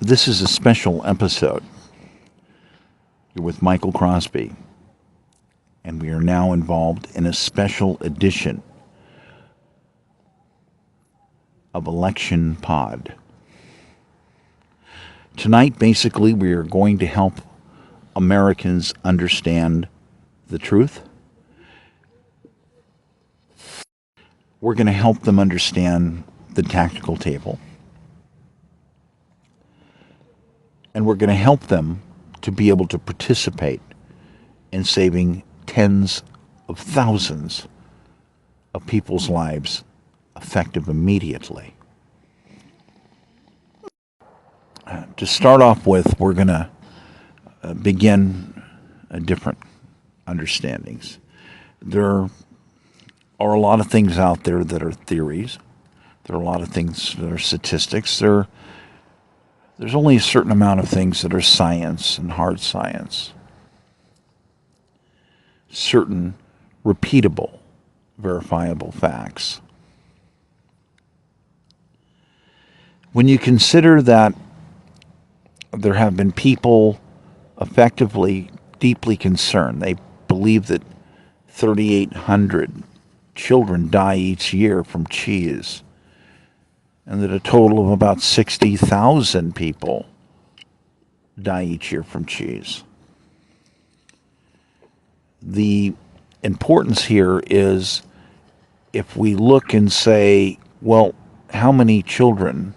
This is a special episode. You're with Michael Crosby, and we are now involved in a special edition of Election Pod. Tonight, basically, we are going to help Americans understand the truth. We're going to help them understand the tactical table. And we're going to help them to be able to participate in saving tens of thousands of people's lives effective immediately. To start off with, we're going to begin different understandings. There are a lot of things out there that are theories. There are a lot of things that are statistics. There's only a certain amount of things that are science and hard science. Certain repeatable, verifiable facts. When you consider that there have been people effectively deeply concerned, they believe that 3,800 children die each year from cheese, and that a total of about 60,000 people die each year from cheese. The importance here is if we look and say, well, how many children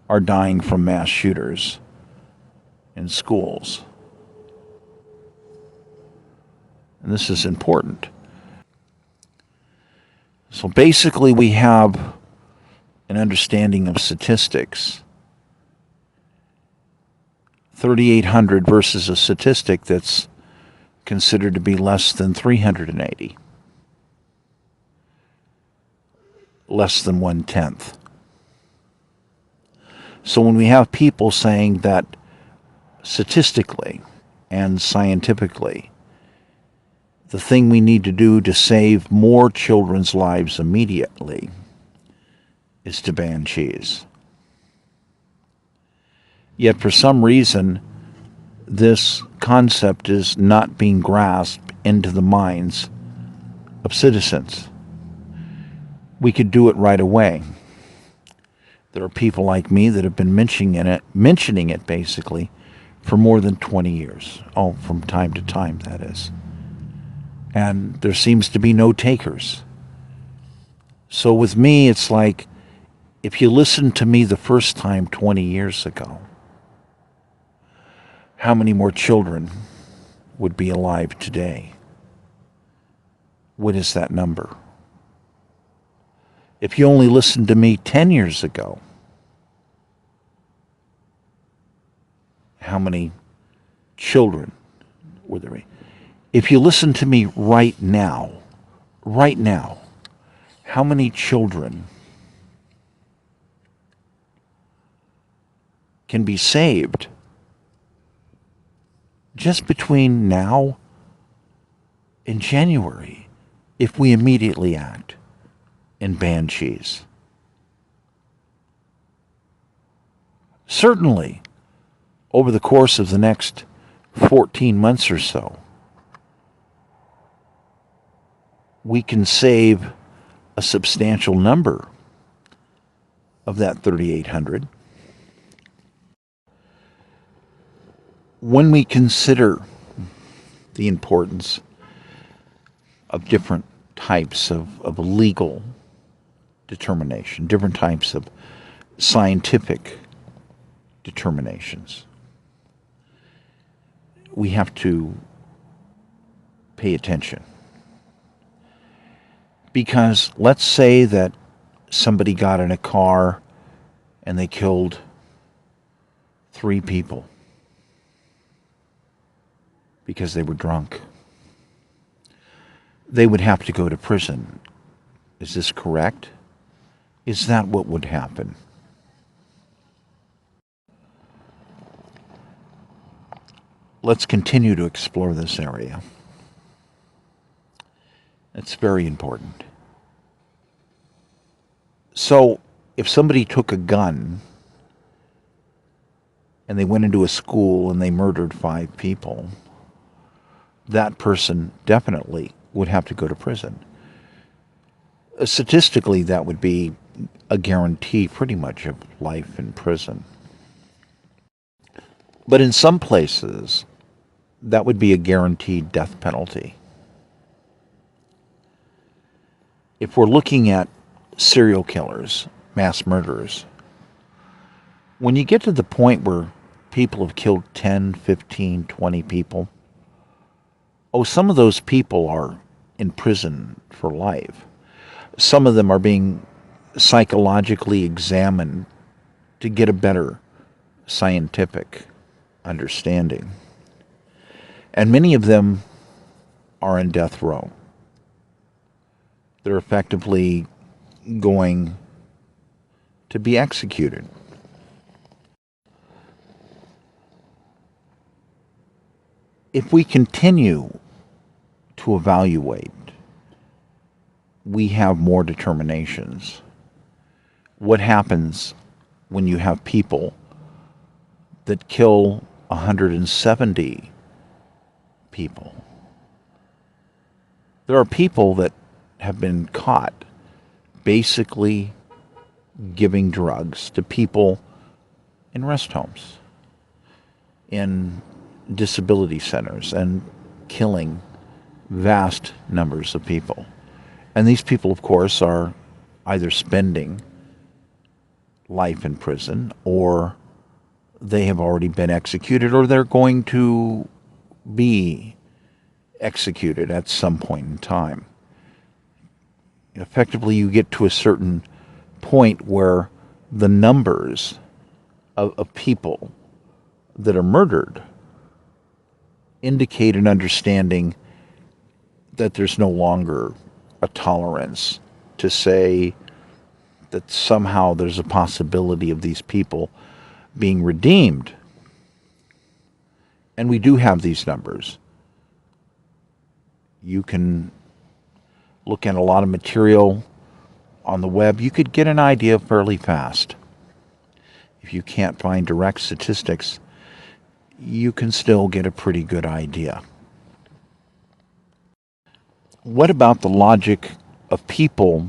are dying from mass shooters in schools? And this is important. So basically we have an understanding of statistics. 3,800 versus a statistic that's considered to be less than 380. Less than 1/10. So when we have people saying that statistically and scientifically, the thing we need to do to save more children's lives immediately is to ban cheese. Yet for some reason, this concept is not being grasped into the minds of citizens. We could do it right away. There are people like me that have been mentioning it basically for more than 20 years. Oh, from time to time, that is. And there seems to be no takers. So with me, it's like, if you listened to me the first time 20 years ago, how many more children would be alive today? What is that number? If you only listened to me 10 years ago, how many children would there be? If you listen to me right now, how many children can be saved just between now and January if we immediately act and ban cheese? Certainly, over the course of the next 14 months or so, we can save a substantial number of that 3,800. When we consider the importance of different types of legal determination, different types of scientific determinations, we have to pay attention. Because let's say that somebody got in a car and they killed 3 people because they were drunk. They would have to go to prison. Is this correct? Is that what would happen? Let's continue to explore this area. It's very important. So if somebody took a gun and they went into a school and they murdered 5 people, that person definitely would have to go to prison. Statistically, that would be a guarantee pretty much of life in prison. But in some places, that would be a guaranteed death penalty. If we're looking at serial killers, mass murderers, when you get to the point where people have killed 10, 15, 20 people, some of those people are in prison for life. Some of them are being psychologically examined to get a better scientific understanding. And many of them are in death row. They're effectively going to be executed. If we continue to evaluate, we have more determinations. What happens when you have people that kill 170 people? There are people that have been caught basically giving drugs to people in rest homes, in disability centers, and killing vast numbers of people. And these people, of course, are either spending life in prison, or they have already been executed, or they're going to be executed at some point in time. Effectively, you get to a certain point where the numbers of people that are murdered indicate an understanding that there's no longer a tolerance to say that somehow there's a possibility of these people being redeemed. And we do have these numbers. You can look at a lot of material on the web. You could get an idea fairly fast. If you can't find direct statistics, you can still get a pretty good idea. What about the logic of people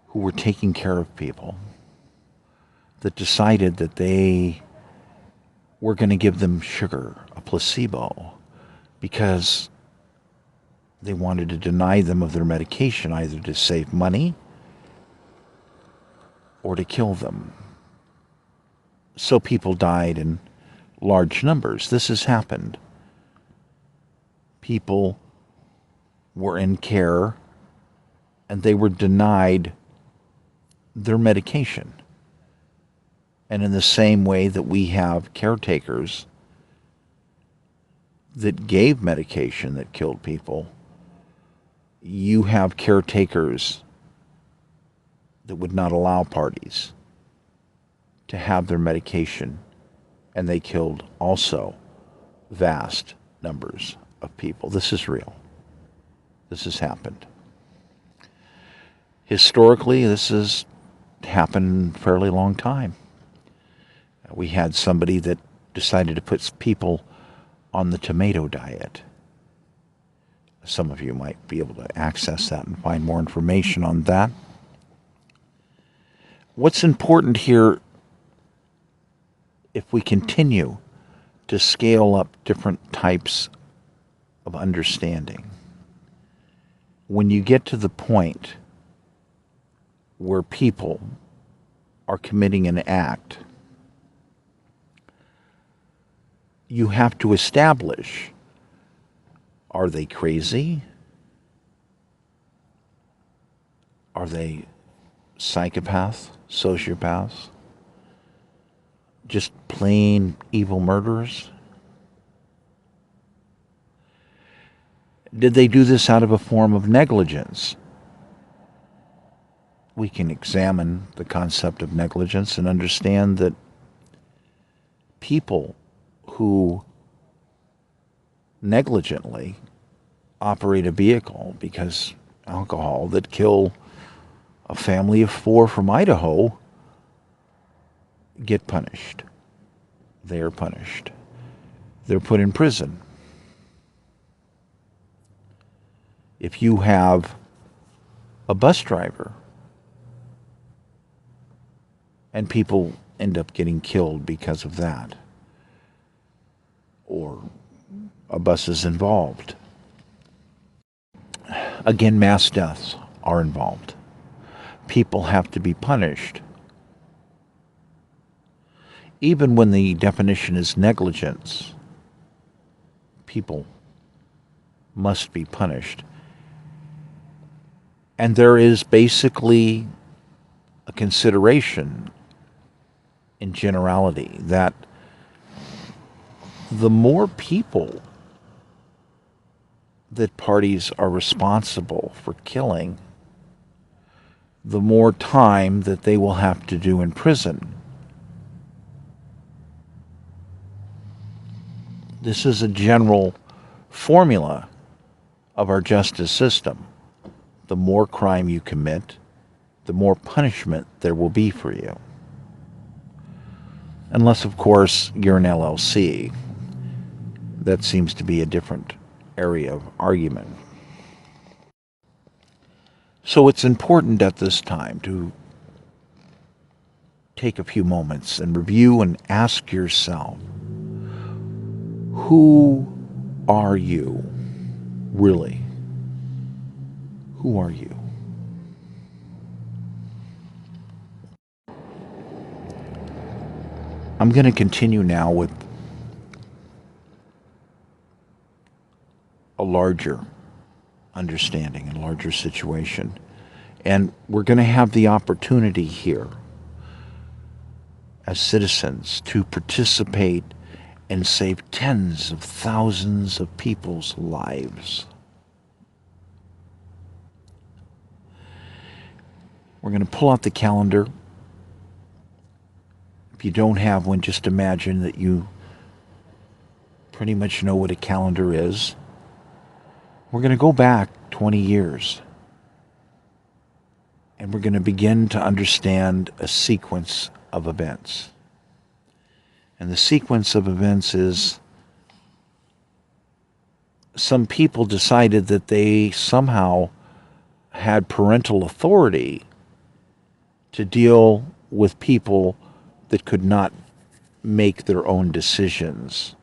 who were taking care of people that decided that they were going to give them sugar, a placebo, because they wanted to deny them of their medication, either to save money or to kill them? So people died in large numbers. This has happened. People were in care and they were denied their medication. And in the same way that we have caretakers that gave medication that killed people, you have caretakers that would not allow parties to have their medication, and they killed also vast numbers of people. This is real. This has happened. Historically, this has happened a fairly long time. We had somebody that decided to put people on the tomato diet. Some of you might be able to access that and find more information on that. What's important here, if we continue to scale up different types of understanding, when you get to the point where people are committing an act, you have to establish, are they crazy? Are they psychopaths, sociopaths? Just plain evil murderers? Did they do this out of a form of negligence? We can examine the concept of negligence and understand that people who negligently operate a vehicle because alcohol, that kill a family of 4 from Idaho get punished. They are punished. They're put in prison. If you have a bus driver and people end up getting killed because of that, or a bus is involved, again, mass deaths are involved. People have to be punished. Even when the definition is negligence, people must be punished. And there is basically a consideration in generality that the more people that parties are responsible for killing, the more time that they will have to do in prison. This is a general formula of our justice system. The more crime you commit, the more punishment there will be for you. Unless, of course, you're an LLC. That seems to be a different area of argument. So it's important at this time to take a few moments and review and ask yourself, who are you, really? Who are you? I'm going to continue now with a larger understanding, a larger situation. And we're going to have the opportunity here as citizens to participate and save tens of thousands of people's lives. We're going to pull out the calendar. If you don't have one, just imagine that you pretty much know what a calendar is. We're going to go back 20 years. And we're going to begin to understand a sequence of events. And the sequence of events is some people decided that they somehow had parental authority to deal with people that could not make their own decisions,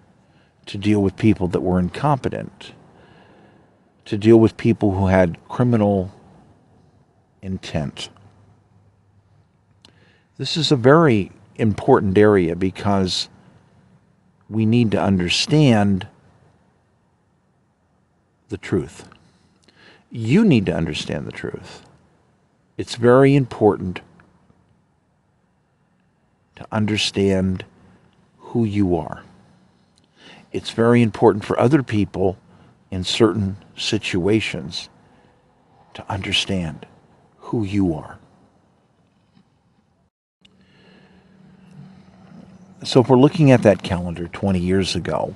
to deal with people that were incompetent, to deal with people who had criminal intent. This is a very important area because we need to understand the truth. You need to understand the truth. It's very important to understand who you are. It's very important for other people in certain situations to understand who you are. So if we're looking at that calendar 20 years ago,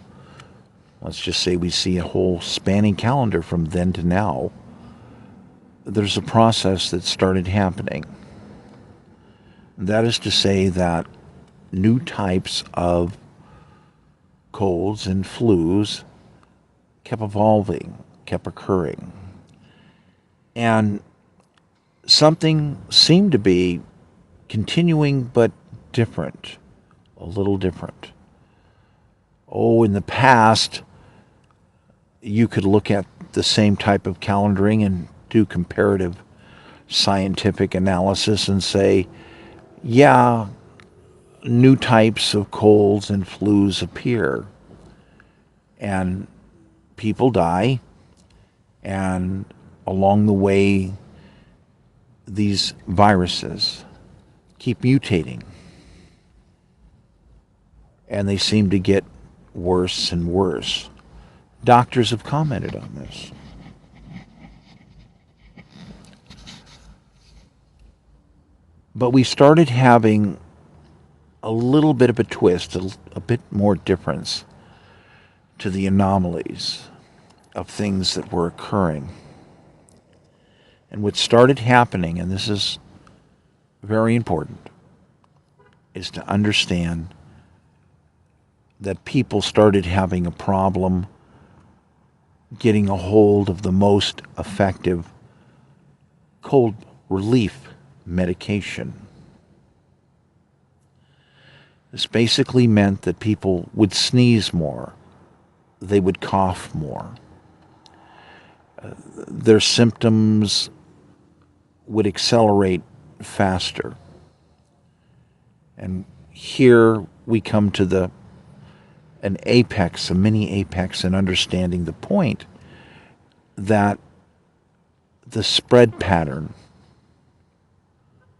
let's just say we see a whole spanning calendar from then to now, there's a process that started happening. That is to say that new types of colds and flus kept evolving, kept occurring. And something seemed to be continuing but different, a little different. Oh, in the past, you could look at the same type of calendaring and do comparative scientific analysis and say, yeah, new types of colds and flus appear, and people die, and along the way, these viruses keep mutating, and they seem to get worse and worse. Doctors have commented on this. But we started having a little bit of a twist, a bit more difference to the anomalies of things that were occurring. And what started happening, and this is very important, is to understand that people started having a problem getting a hold of the most effective cold relief medication. This basically meant that people would sneeze more, they would cough more, their symptoms would accelerate faster. And here we come to an apex, a mini apex in understanding the point that the spread pattern,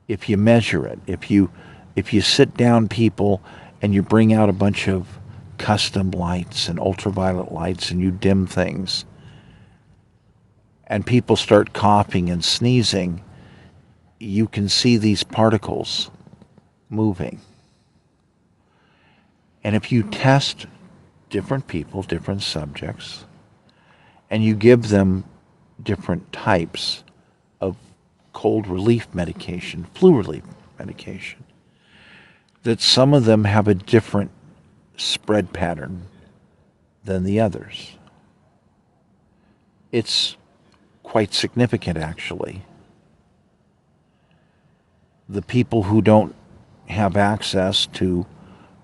if you measure it, if you sit down people and you bring out a bunch of custom lights and ultraviolet lights and you dim things, and people start coughing and sneezing, you can see these particles moving. And if you test different people, different subjects, and you give them different types of cold relief medication, flu relief medication, that some of them have a different spread pattern than the others. It's quite significant, actually. The people who don't have access to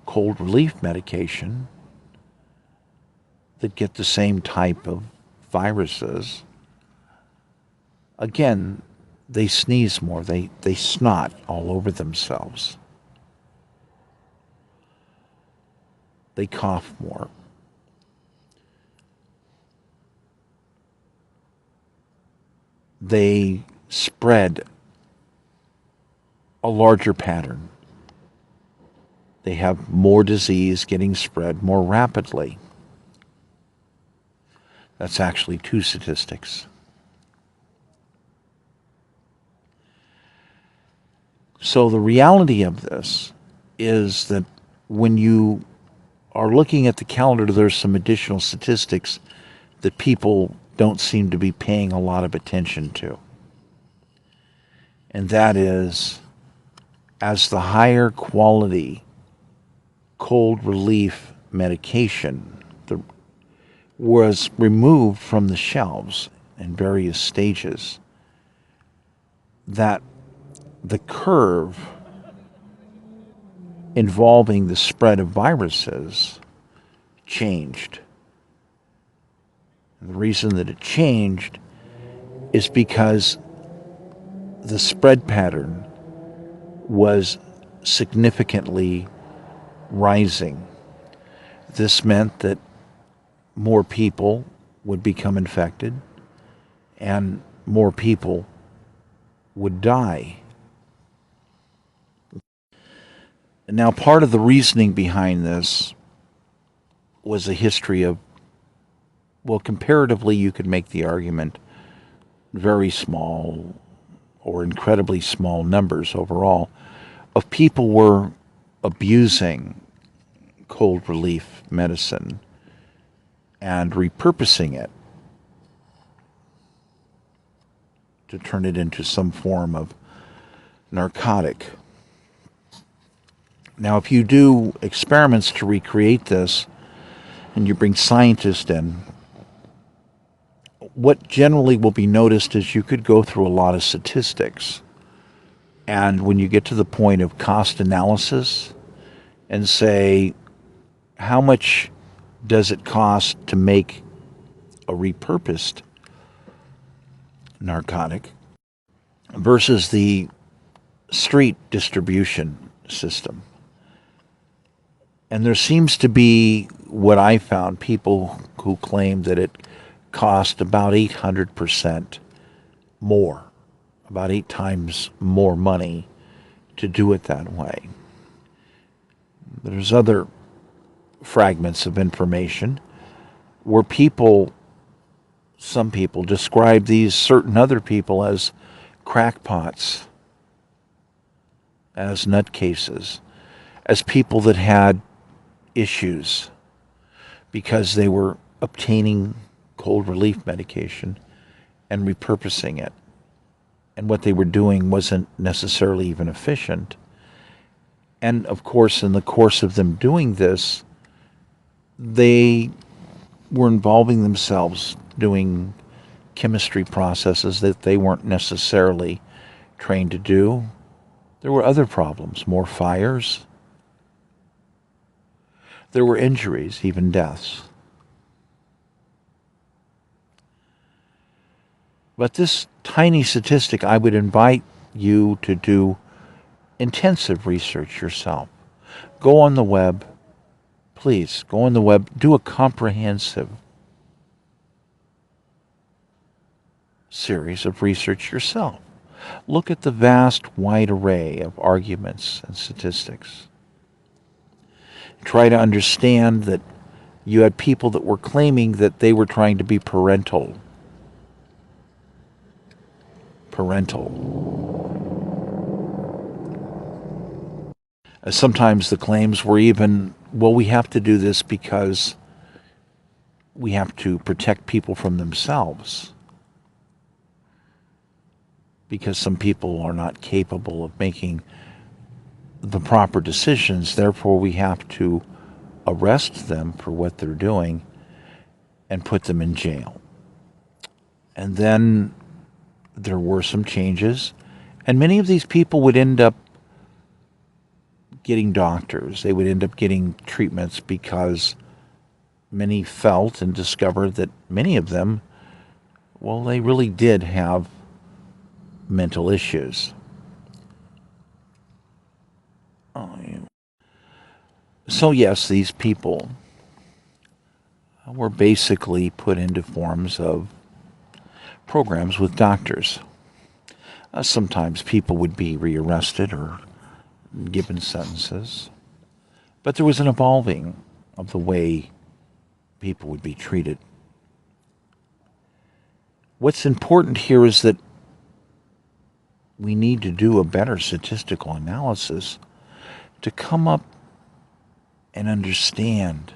cold relief medication that get the same type of viruses, again, they sneeze more, they snot all over themselves. They cough more. They spread a larger pattern. They have more disease getting spread more rapidly. That's actually 2 statistics. So the reality of this is that when you are looking at the calendar, there's some additional statistics that people don't seem to be paying a lot of attention to. And that is, as the higher quality cold relief medication was removed from the shelves in various stages, that the curve involving the spread of viruses changed. And the reason that it changed is because the spread pattern was significantly rising. This meant that more people would become infected and more people would die. Now, part of the reasoning behind this was a history of, well, comparatively, you could make the argument very small or incredibly small numbers overall of people were abusing cold relief medicine and repurposing it to turn it into some form of narcotic. Now, if you do experiments to recreate this and you bring scientists in, what generally will be noticed is you could go through a lot of statistics. And when you get to the point of cost analysis and say, how much does it cost to make a repurposed narcotic versus the street distribution system? And there seems to be, what I found, people who claim that it cost about 800% more, about 8 times more money to do it that way. There's other fragments of information where some people describe these certain other people as crackpots, as nutcases, as people that had issues because they were obtaining cold relief medication and repurposing it. And what they were doing wasn't necessarily even efficient. And of course, in the course of them doing this, they were involving themselves doing chemistry processes that they weren't necessarily trained to do. There were other problems, more fires. There were injuries, even deaths. But this tiny statistic, I would invite you to do intensive research yourself. Go on the web. Please, go on the web. Do a comprehensive series of research yourself. Look at the vast, wide array of arguments and statistics. Try to understand that you had people that were claiming that they were trying to be parental. Sometimes the claims were even, well, we have to do this because we have to protect people from themselves. Because some people are not capable of making the proper decisions, therefore we have to arrest them for what they're doing and put them in jail. And then there were some changes, and many of these people would end up getting doctors. They would end up getting treatments because many felt and discovered that many of them, well, they really did have mental issues. So yes, these people were basically put into forms of programs with doctors. Sometimes people would be rearrested or given sentences, but there was an evolving of the way people would be treated. What's important here is that we need to do a better statistical analysis to come up and understand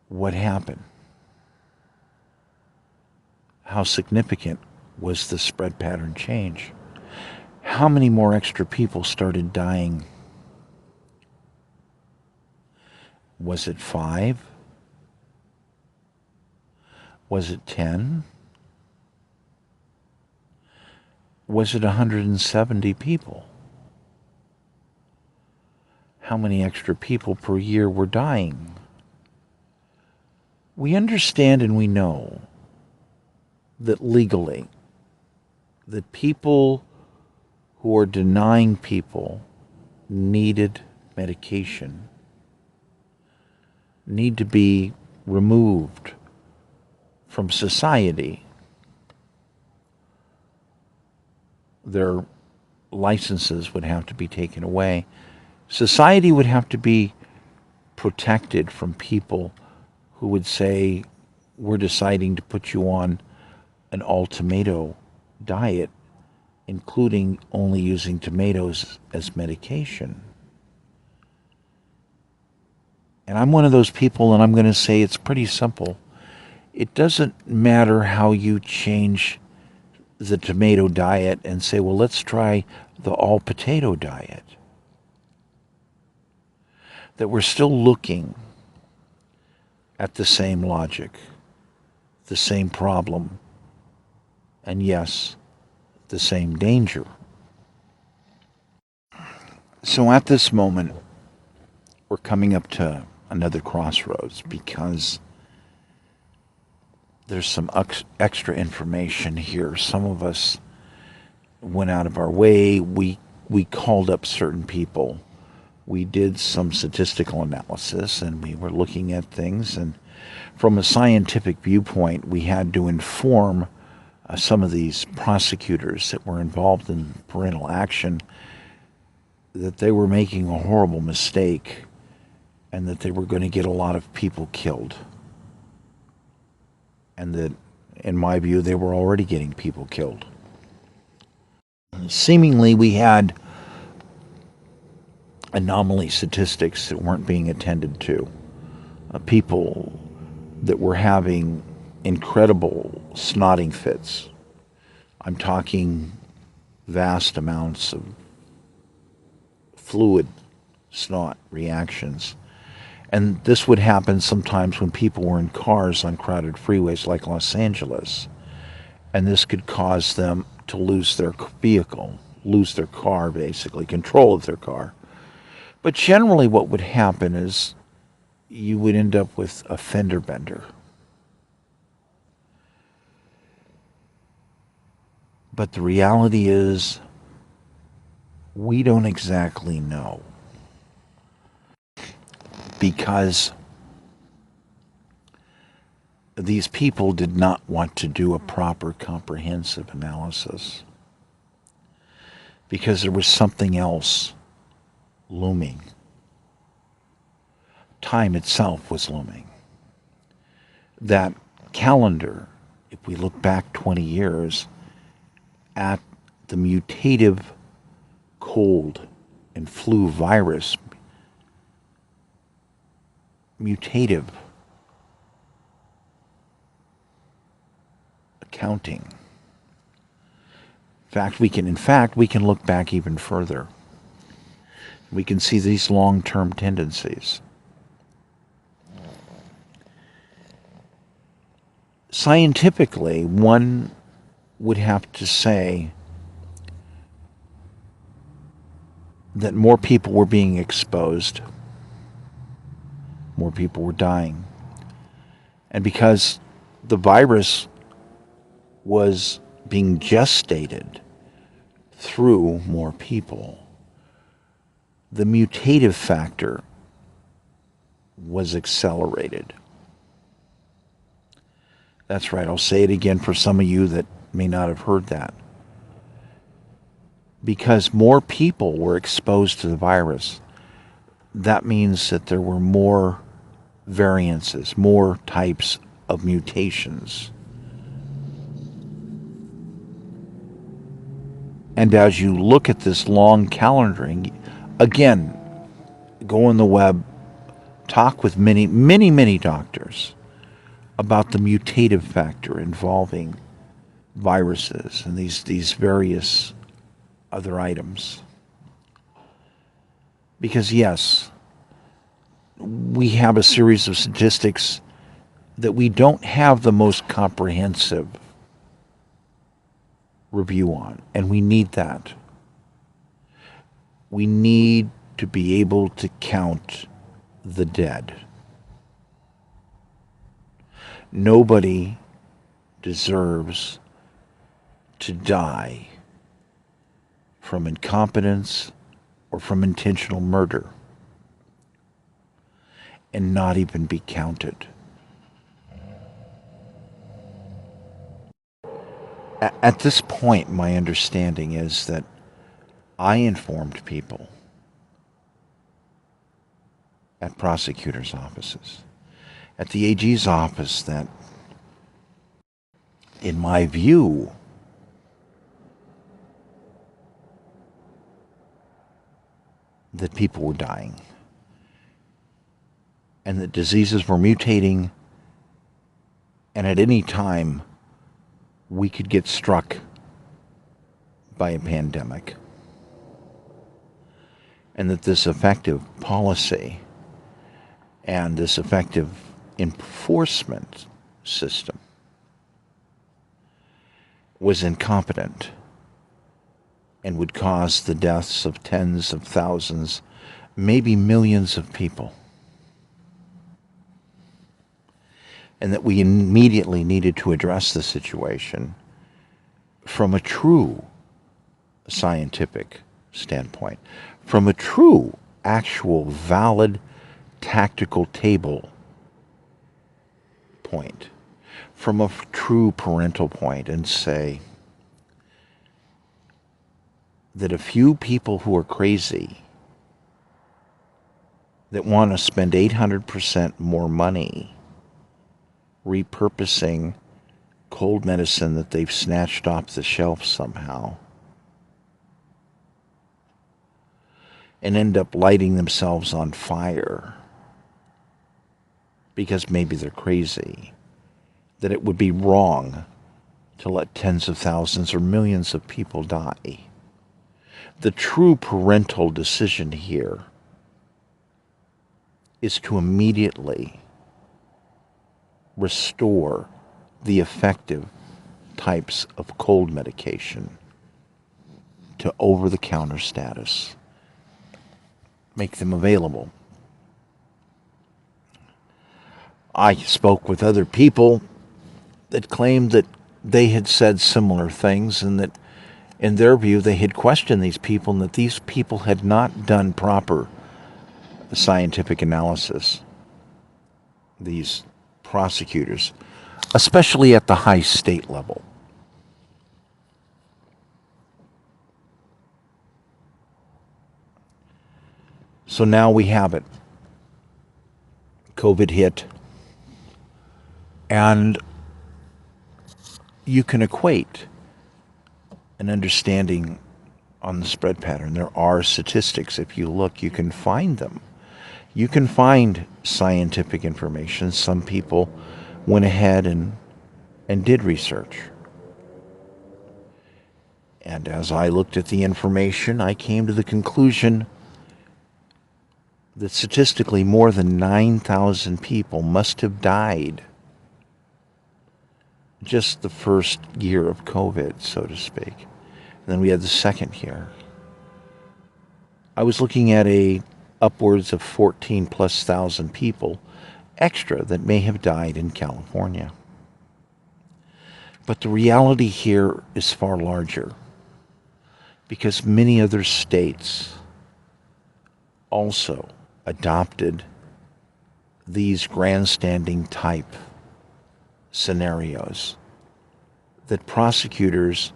what happened. How significant was the spread pattern change? How many more extra people started dying? Was it 5? Was it 10? Was it 170 people? How many extra people per year were dying? We understand and we know that legally, that people who are denying people needed medication need to be removed from society. Their licenses would have to be taken away. Society would have to be protected from people who would say, we're deciding to put you on an all-tomato diet, including only using tomatoes as medication. And I'm one of those people, and I'm going to say it's pretty simple. It doesn't matter how you change the tomato diet and say, well, let's try the all-potato diet. That we're still looking at the same logic, the same problem, and yes, the same danger. So at this moment, we're coming up to another crossroads because there's some extra information here. Some of us went out of our way. We called up certain people. We did some statistical analysis, and we were looking at things. And from a scientific viewpoint, we had to inform some of these prosecutors that were involved in parental action that they were making a horrible mistake and that they were going to get a lot of people killed. And that, in my view, they were already getting people killed. Seemingly, we had anomaly statistics that weren't being attended to. People that were having incredible snotting fits. I'm talking vast amounts of fluid snot reactions. And this would happen sometimes when people were in cars on crowded freeways like Los Angeles. And this could cause them to lose their vehicle, lose their car, basically, control of their car. But generally what would happen is you would end up with a fender bender. But the reality is, we don't exactly know. Because these people did not want to do a proper comprehensive analysis. Because there was something else looming. Time itself was looming. That calendar, if we look back 20 years at the mutative cold and flu virus, mutative accounting. In fact, we can look back even further. We can see these long-term tendencies. Scientifically, one would have to say that more people were being exposed, more people were dying. And because the virus was being gestated through more people, the mutative factor was accelerated. That's right, I'll say it again for some of you that may not have heard that. Because more people were exposed to the virus, that means that there were more variances, more types of mutations. And as you look at this long calendaring, again, go on the web, talk with many doctors about the mutative factor involving viruses and these various other items. Because yes, we have a series of statistics that we don't have the most comprehensive review on, and we need that. We need to be able to count the dead. Nobody deserves to die from incompetence or from intentional murder and not even be counted. At this point, my understanding is that I informed people at prosecutors' offices, at the AG's office, that, in my view, that people were dying and that diseases were mutating, and at any time we could get struck by a pandemic, and that this effective policy and this effective enforcement system was incompetent and would cause the deaths of tens of thousands, maybe millions of people. And that we immediately needed to address the situation from a true scientific standpoint, from a true, actual, valid, tactical table point, from a true parental point, and say that a few people who are crazy, that want to spend 800% more money repurposing cold medicine that they've snatched off the shelf somehow, and end up lighting themselves on fire because maybe they're crazy, that it would be wrong to let tens of thousands or millions of people die. The true parental decision here is to immediately restore the effective types of cold medication to over-the-counter status. Make them available. I spoke with other people that claimed that they had said similar things and that in their view they had questioned these people and that these people had not done proper scientific analysis. These prosecutors, especially at the high state level. So now we have it. COVID hit. And you can equate an understanding on the spread pattern. There are statistics. If you look, you can find them. You can find scientific information. Some people went ahead and did research. And as I looked at the information, I came to the conclusion that statistically more than 9,000 people must have died just the first year of COVID, so to speak. And then we had the second year. I was looking at upwards of 14 plus thousand people extra that may have died in California. But the reality here is far larger because many other states also adopted these grandstanding type scenarios that prosecutors,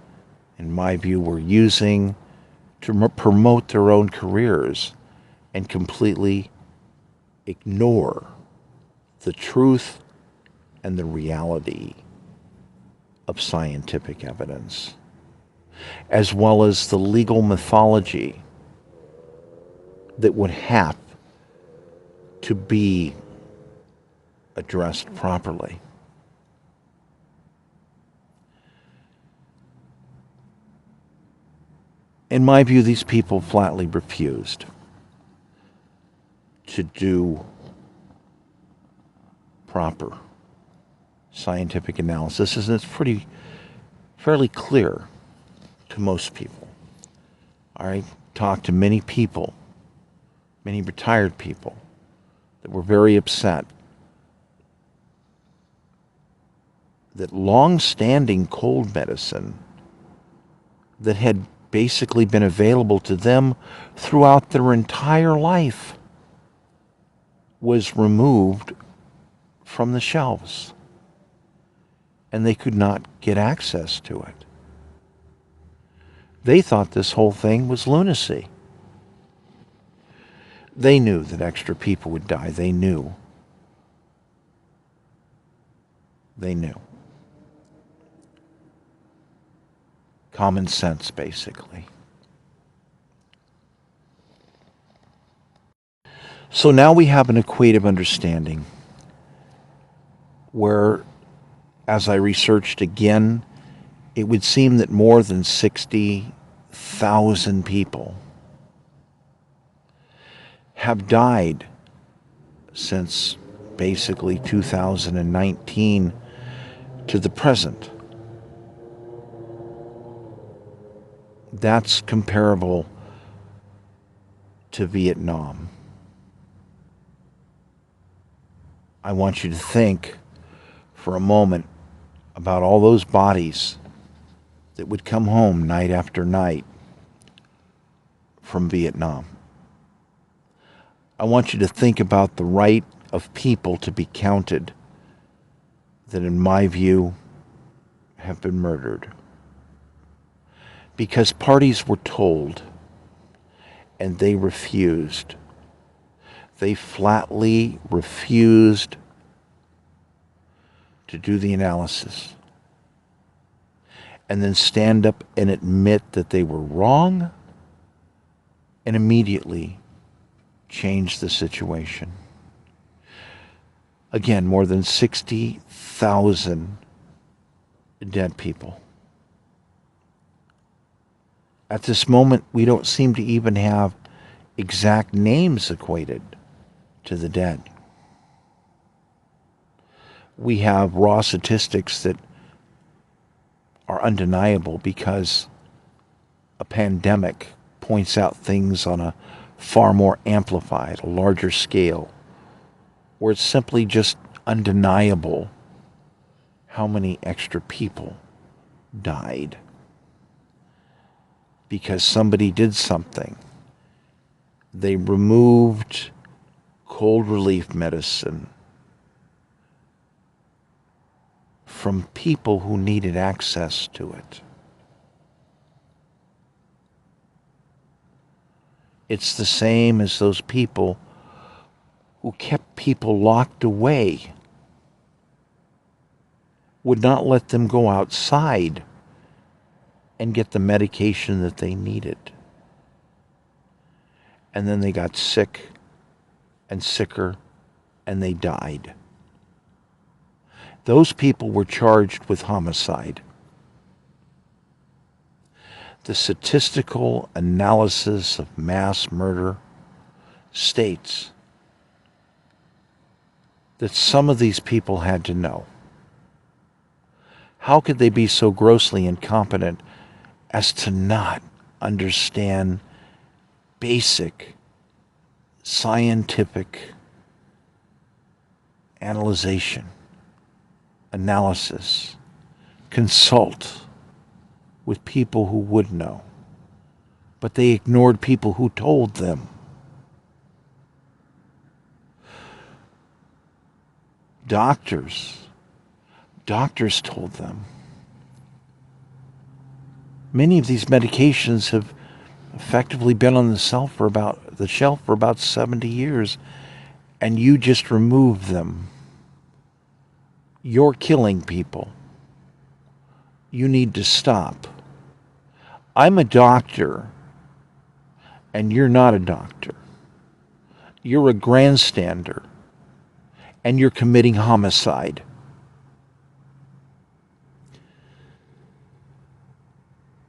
in my view, were using to promote their own careers and completely ignore the truth and the reality of scientific evidence, as well as the legal mythology that would have to be addressed properly. In my view, these people flatly refused to do proper scientific analysis, and it's fairly clear to most people. I talked to many people, many retired people, that were very upset that long-standing cold medicine that had basically been available to them throughout their entire life was removed from the shelves, and they could not get access to it. They thought this whole thing was lunacy. They knew that extra people would die. They knew. Common sense, basically. So now we have an equative understanding where, as I researched again, it would seem that more than 60,000 people have died since basically 2019 to the present. That's comparable to Vietnam. I want you to think for a moment about all those bodies that would come home night after night from Vietnam. I want you to think about the right of people to be counted that, in my view, have been murdered. Because parties were told, and they refused. They flatly refused to do the analysis and then stand up and admit that they were wrong and immediately change the situation. Again, more than 60,000 dead people. At this moment, we don't seem to even have exact names equated to the dead. We have raw statistics that are undeniable because a pandemic points out things on a far more amplified, a larger scale, where it's simply just undeniable how many extra people died because somebody did something. They removed cold relief medicine from people who needed access to it. It's the same as those people who kept people locked away, would not let them go outside and get the medication that they needed. And then they got sick and sicker, and they died. Those people were charged with homicide. The statistical analysis of mass murder states that some of these people had to know. How could they be so grossly incompetent as to not understand basic scientific analysis, consult with people who would know, but they ignored people who told them. Doctors told them. Many of these medications have effectively been on the shelf for about 70 years, and you just remove them. You're killing people. You need to stop. I'm a doctor, and you're not a doctor. You're a grandstander, and you're committing homicide.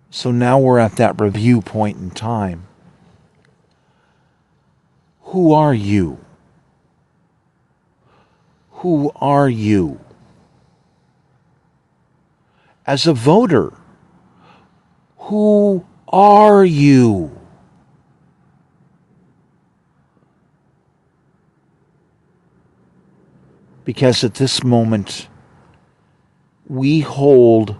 So now we're at that review point in time. Who are you? Who are you? As a voter, who are you? Because at this moment, we hold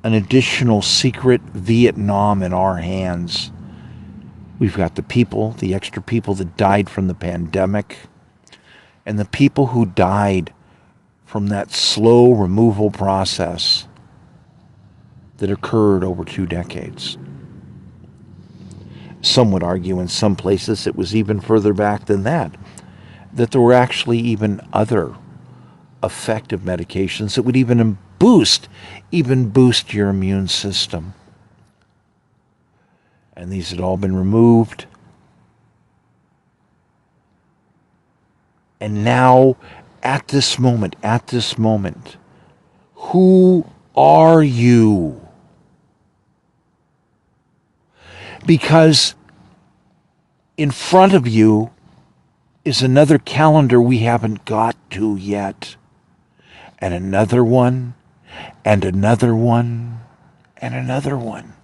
an additional secret Vietnam in our hands. We've got the extra people that died from the pandemic, and the people who died from that slow removal process that occurred over 2 decades. Some would argue in some places it was even further back than that there were actually even other effective medications that would even boost your immune system. And these had all been removed. And now, at this moment, who are you? Because in front of you is another calendar we haven't got to yet. And another one, and another one, and another one.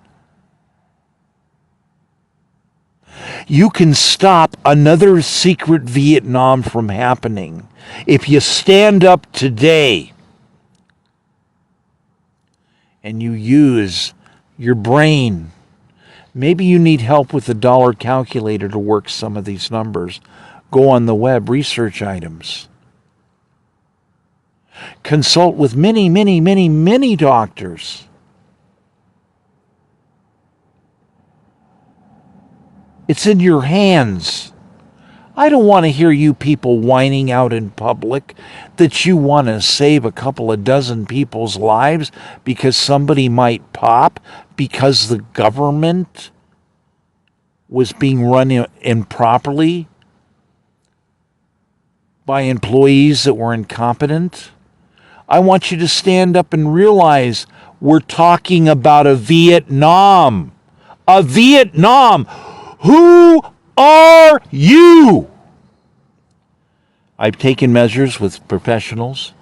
You can stop another secret Vietnam from happening if you stand up today and you use your brain. Maybe you need help with the dollar calculator to work some of these numbers. Go on the web, research items. Consult with many doctors. It's in your hands. I don't want to hear you people whining out in public that you want to save a couple of dozen people's lives because somebody might pop because the government was being run improperly by employees that were incompetent. I want you to stand up and realize we're talking about a Vietnam. of Vietnam. Who are you? I've taken measures with professionals.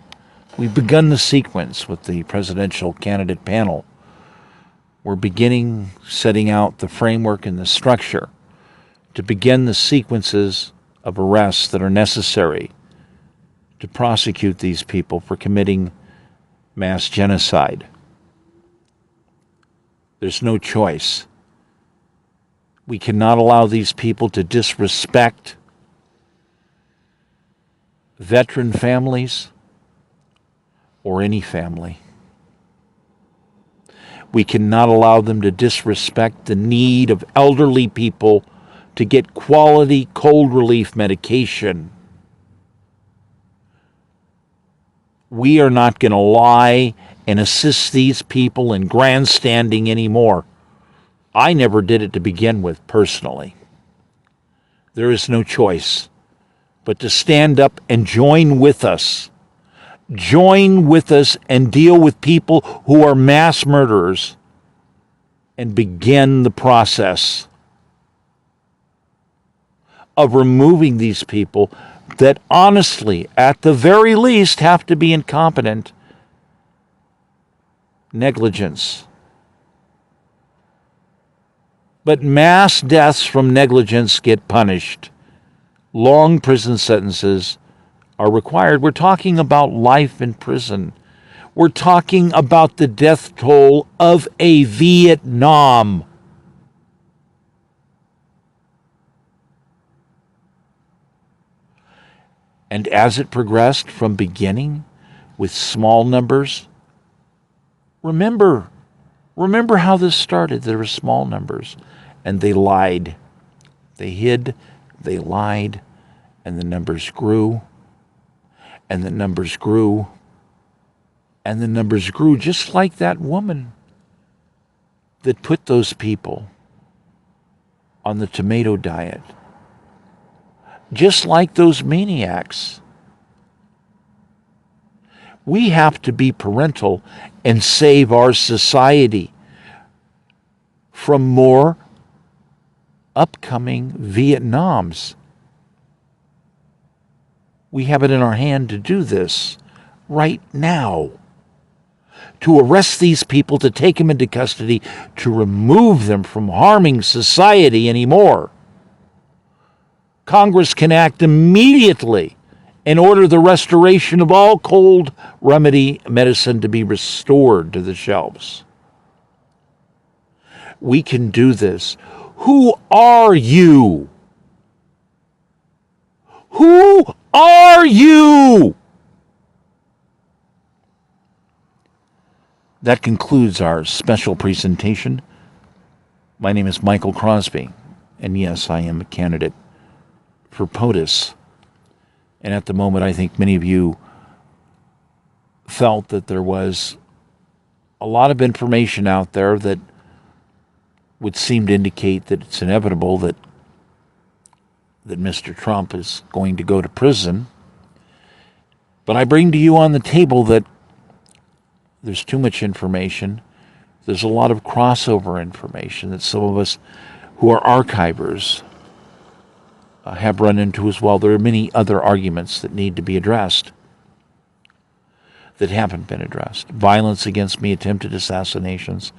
We've begun the sequence with the presidential candidate panel. We're beginning setting out the framework and the structure to begin the sequences of arrests that are necessary to prosecute these people for committing mass genocide. There's no choice. We cannot allow these people to disrespect veteran families or any family. We cannot allow them to disrespect the need of elderly people to get quality cold relief medication. We are not going to lie and assist these people in grandstanding anymore. I never did it to begin with, personally. There is no choice but to stand up and join with us. Join with us and deal with people who are mass murderers and begin the process of removing these people that honestly, at the very least, have to be incompetent. Negligence. But mass deaths from negligence get punished. Long prison sentences are required. We're talking about life in prison. We're talking about the death toll of a Vietnam. And as it progressed from beginning with small numbers, remember how this started. There were small numbers, and they lied. They hid, they lied, and the numbers grew, and the numbers grew, and the numbers grew, just like that woman that put those people on the tomato diet. Just like those maniacs. We have to be parental and save our society from more upcoming Vietnams. We have it in our hand to do this right now. To arrest these people, to take them into custody, to remove them from harming society anymore. Congress can act immediately and order the restoration of all cold remedy medicine to be restored to the shelves. We can do this. Who are you? Who are you? That concludes our special presentation. My name is Michael Crosby, and yes, I am a candidate for POTUS. And at the moment, I think many of you felt that there was a lot of information out there that would seem to indicate that it's inevitable that Mr. Trump is going to go to prison. But I bring to you on the table that there's too much information. There's a lot of crossover information that some of us who are archivers have run into as well. There are many other arguments that need to be addressed that haven't been addressed. Violence against me, attempted assassinations.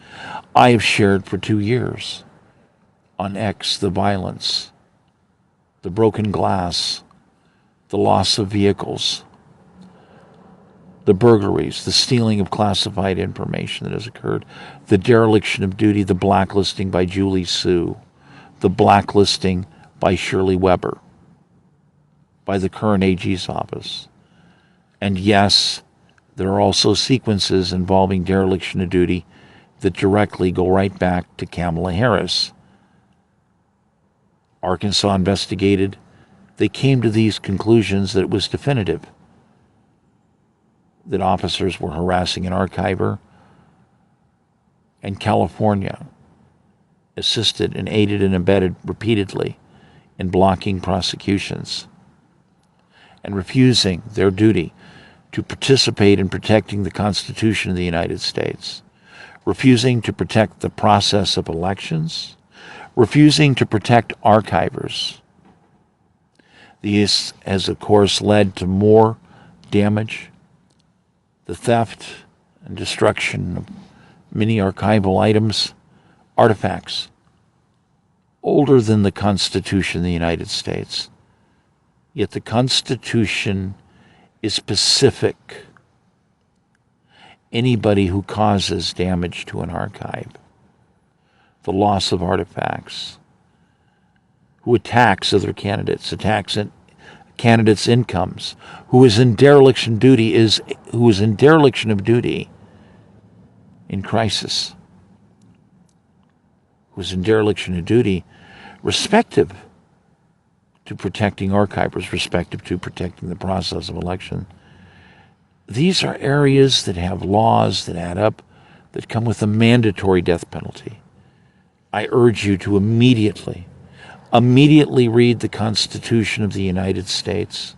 I have shared for 2 years on X the violence, the broken glass, the loss of vehicles, the burglaries, the stealing of classified information that has occurred, the dereliction of duty, the blacklisting by Julie Sue, the blacklisting by Shirley Weber, by the current AG's office. And yes, there are also sequences involving dereliction of duty that directly go right back to Kamala Harris. Arkansas investigated. They came to these conclusions that it was definitive, that officers were harassing an archiver, and California assisted and aided and abetted repeatedly in blocking prosecutions and refusing their duty to participate in protecting the Constitution of the United States, refusing to protect the process of elections, refusing to protect archivers. This has, of course, led to more damage, the theft and destruction of many archival items, artifacts, older than the Constitution of the United States. Yet the Constitution is specific. Anybody who causes damage to an archive, the loss of artifacts, who attacks other candidates, attacks candidates' incomes, who is in dereliction of duty in crisis, who is in dereliction of duty, respective to protecting archivers, respective to protecting the process of election. These are areas that have laws that add up, that come with a mandatory death penalty. I urge you to immediately read the Constitution of the United States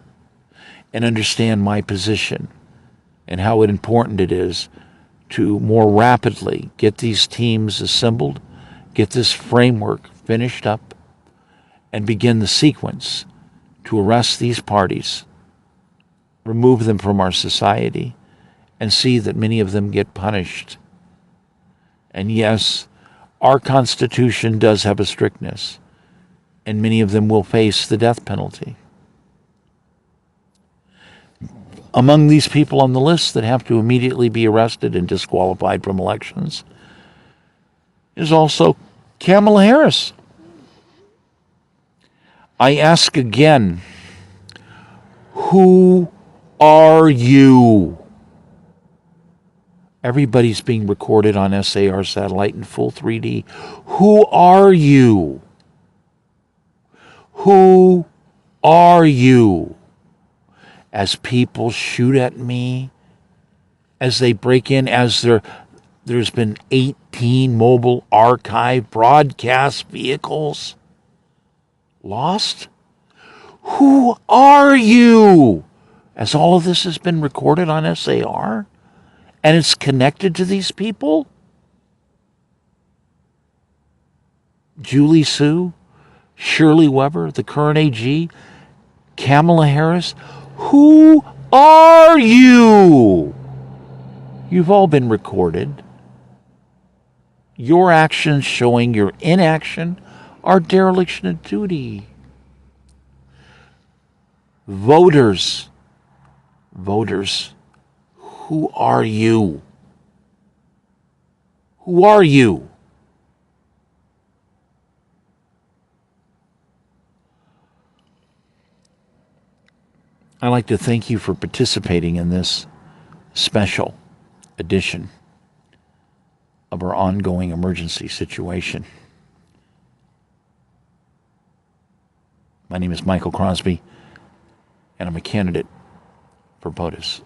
and understand my position and how important it is to more rapidly get these teams assembled, get this framework finished up, and begin the sequence to arrest these parties, remove them from our society, and see that many of them get punished. And yes, our Constitution does have a strictness, and many of them will face the death penalty. Among these people on the list that have to immediately be arrested and disqualified from elections is also Kamala Harris. I ask again, who are you? Everybody's being recorded on SAR satellite in full 3D. Who are you? Who are you? As people shoot at me, as they break in, as there's been 18 mobile archive broadcast vehicles lost? Who are you? As all of this has been recorded on SAR, and it's connected to these people? Julie Sue, Shirley Weber, the current AG, Kamala Harris. Who are you? You've all been recorded. Your actions showing your inaction are dereliction of duty. Voters, who are you? Who are you? I'd like to thank you for participating in this special edition of our ongoing emergency situation. My name is Michael Crosby, and I'm a candidate for POTUS.